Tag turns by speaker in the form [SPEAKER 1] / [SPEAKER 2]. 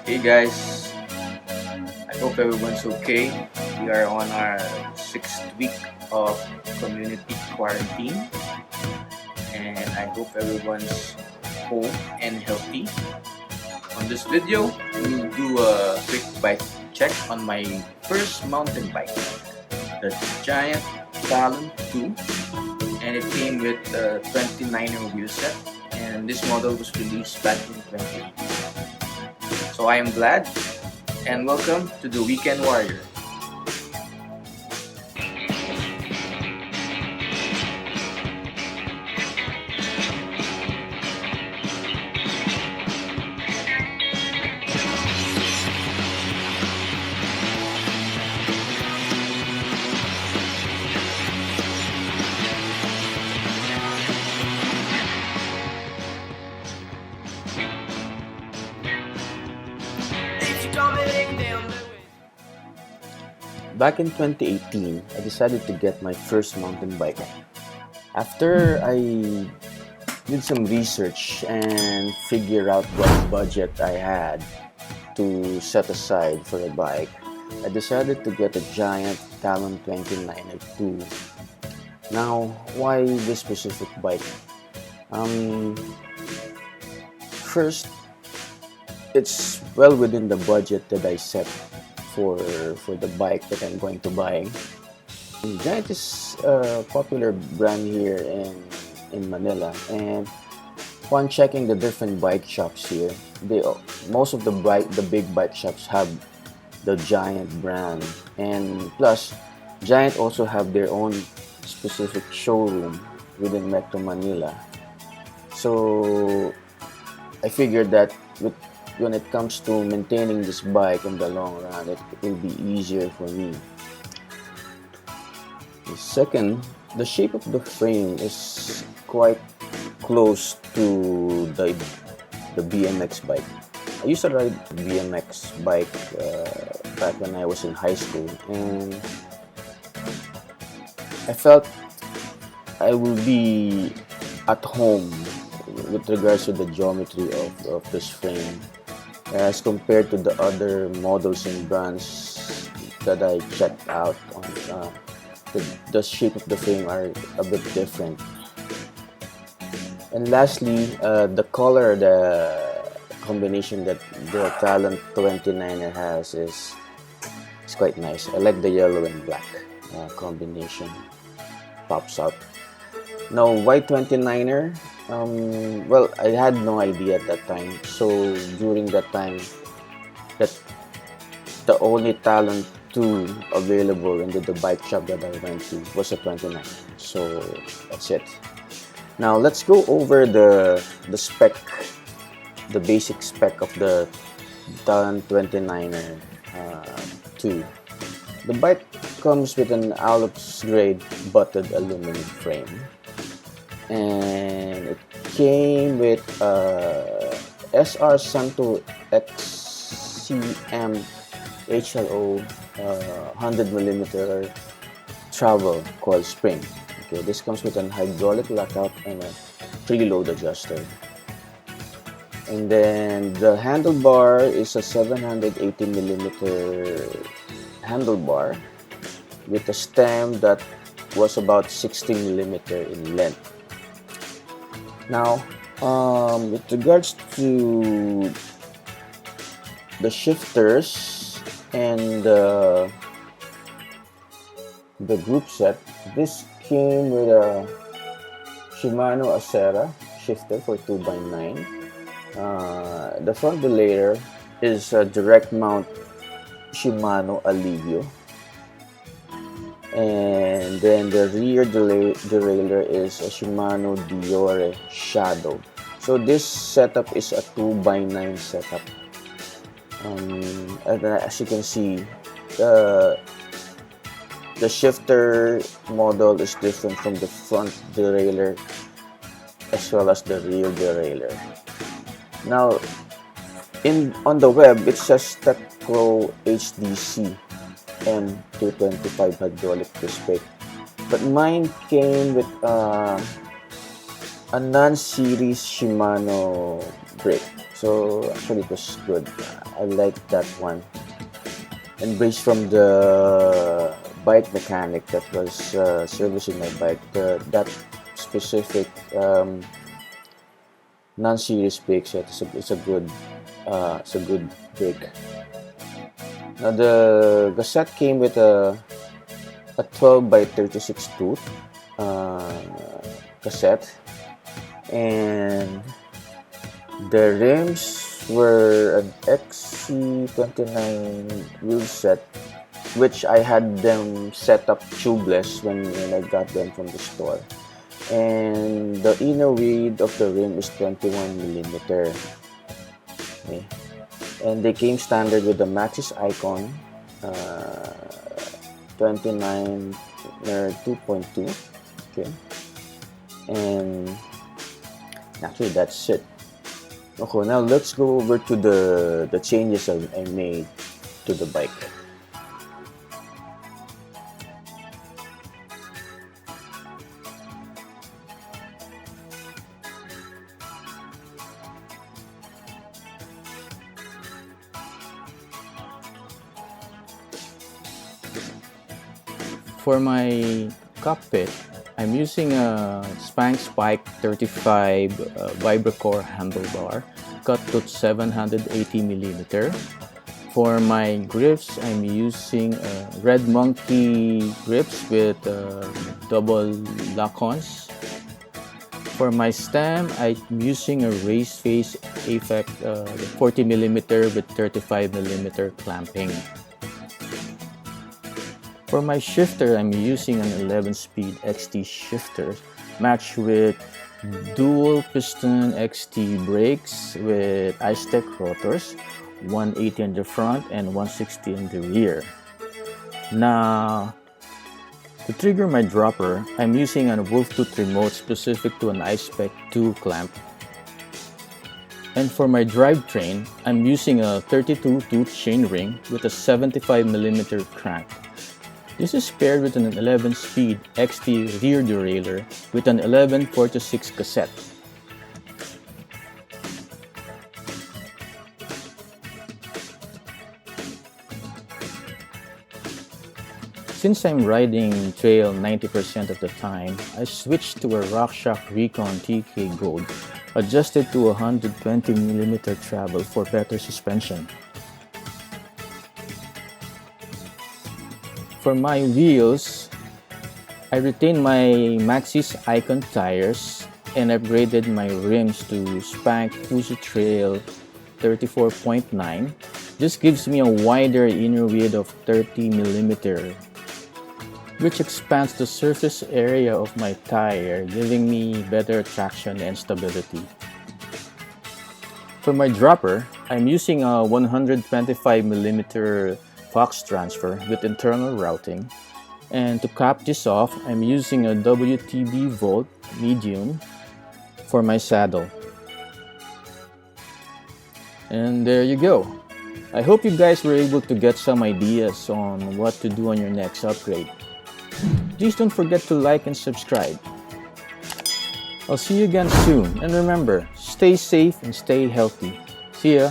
[SPEAKER 1] Hey guys, I hope everyone's okay. We are on our 6th week of community quarantine, and I hope everyone's home and healthy. On this video, we'll do a quick bike check on my first mountain bike, the Giant Talon 2, and it came with a 29er wheel set, and this model was released back in 2018. So I am glad, and welcome to the Weekend Warrior.
[SPEAKER 2] Back in 2018, I decided to get my first mountain bike. After I did some research and figure out what budget I had to set aside for a bike, I decided to get a Giant Talon 29er 2. Now, why this specific bike? First, it's well within the budget that I set for the bike that I'm going to buy. Giant is a popular brand here in Manila, and upon checking the different bike shops here, most of the big bike shops have the Giant brand, and plus Giant also have their own specific showroom within Metro Manila. So I figured that when it comes to maintaining this bike in the long run, it will be easier for me. Second, the shape of the frame is quite close to the BMX bike. I used to ride BMX bike back when I was in high school, and I felt I will be at home with regards to the geometry of this frame as compared to the other models and brands that I checked out. The shape of the frame are a bit different. And lastly, the color, the combination that the Talon 29er has is quite nice. I like the yellow and black combination, pops out. Now, why 29er? Well, I had no idea at that time. So during that time, that the only Talon 2 available in the bike shop that I went to was a 29. So that's it. Now let's go over the spec, the basic spec of the Talon 29er 2. The bike comes with an Alps grade butted aluminum frame, and it came with SR Santo XCM HLO 100mm travel coil spring. Okay, this comes with an hydraulic lockout and a preload adjuster. And then the handlebar is a 780mm handlebar with a stem that was about 60mm in length. Now, with regards to the shifters and the group set, this came with a Shimano Acera shifter for 2x9. The front derailleur is a direct mount Shimano Alivio, and then the rear derailleur is a Shimano Deore Shadow. So this setup is a 2x9 setup. And as you can see, the shifter model is different from the front derailleur as well as the rear derailleur. Now, on the web, it says Tecro HDC M225 hydraulic disc brake, but mine came with a non-series Shimano brake. So actually it was good. I liked that one. And based from the bike mechanic that was servicing my bike, that specific non-series brake set is a good brake. Now the cassette came with a 12 by 36 tooth cassette, and the rims were an XC29 wheel set, which I had them set up tubeless when I got them from the store. And the inner width of the rim is 21mm. Okay. And they came standard with the Maxis Icon 29 or 2.2. Okay. And actually that's it. Okay, now let's go over to the changes I made to the bike.
[SPEAKER 1] For my cockpit, I'm using a Spank 35 Vibracore handlebar cut to 780mm. For my grips, I'm using Red Monkey grips with double lock-ons. For my stem, I'm using a raised face Aeffect 40mm with 35mm clamping. For my shifter, I'm using an 11-speed XT shifter matched with dual piston XT brakes with Aeffect rotors, 180 in the front and 160 in the rear. Now, to trigger my dropper, I'm using a Wolftooth remote specific to an Aeffect 2 clamp. And for my drivetrain, I'm using a 32-tooth chainring with a 75mm crank. This is paired with an 11-speed XT rear derailleur with an 1146 cassette. Since I'm riding trail 90% of the time, I switched to a Rockshox Recon TK Gold, adjusted to 120mm travel for better suspension. For my wheels, I retained my Maxis Icon tires and upgraded my rims to Spank Oozy Trail 34.9. This gives me a wider inner width of 30mm, which expands the surface area of my tire, giving me better traction and stability. For my dropper, I'm using a 125mm Fox transfer with internal routing, and to cap this off, I'm using a WTB Volt medium for my saddle. And there you go. I hope you guys were able to get some ideas on what to do on your next upgrade. Please don't forget to like and subscribe. I'll see you again soon, and remember, stay safe and stay healthy. See ya!